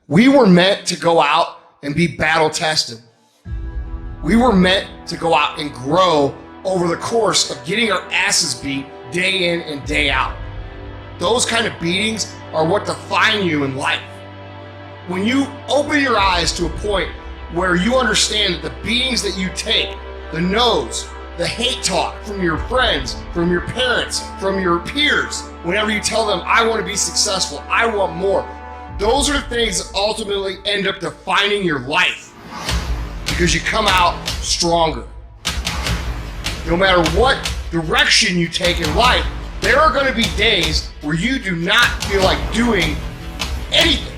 We were meant to go out and be battle tested. We were meant to go out and grow over the course of getting our asses beat day in and day out. Those kind of beatings are what define you in life. When you open your eyes to a point where you understand that the beatings that you take, the no's, the hate talk from your friends, from your parents, from your peers, whenever you tell them, I want to be successful, I want more, those are the things that ultimately end up defining your life, because you come out stronger. No matter what direction you take in life, there are going to be days where you do not feel like doing anything.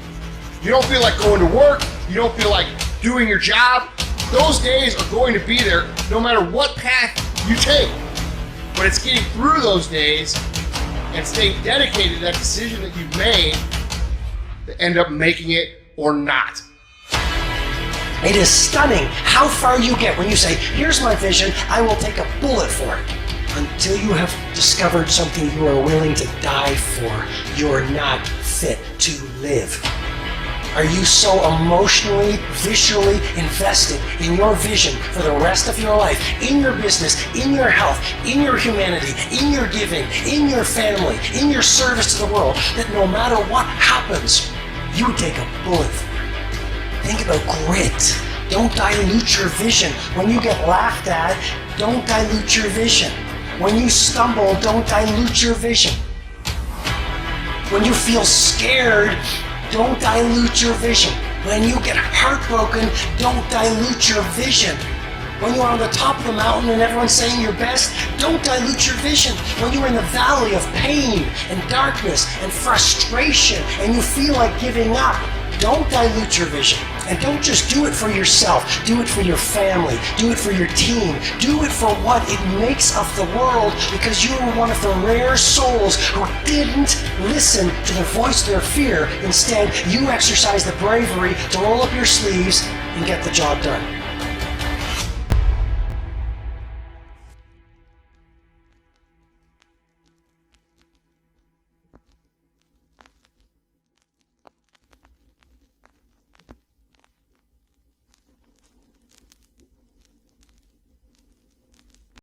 You don't feel like going to work, you don't feel like doing your job. Those days are going to be there no matter what path you take. But it's getting through those days and staying dedicated to that decision that you've made to end up making it or not. It is stunning how far you get when you say, here's my vision, I will take a bullet for it. Until you have discovered something you are willing to die for, you are not fit to live. Are you so emotionally, visually invested in your vision for the rest of your life, in your business, in your health, in your humanity, in your giving, in your family, in your service to the world, that no matter what happens, you take a bullet for it? Think about grit. Don't dilute your vision. When you get laughed at, don't dilute your vision. When you stumble, don't dilute your vision. When you feel scared, don't dilute your vision. When you get heartbroken, don't dilute your vision. When you're on the top of the mountain and everyone's saying you're best, don't dilute your vision. When you're in the valley of pain and darkness and frustration and you feel like giving up, don't dilute your vision. And don't just do it for yourself. Do it for your family. Do it for your team. Do it for what it makes of the world, because you are one of the rare souls who didn't listen to the voice of their fear. Instead, you exercise the bravery to roll up your sleeves and get the job done.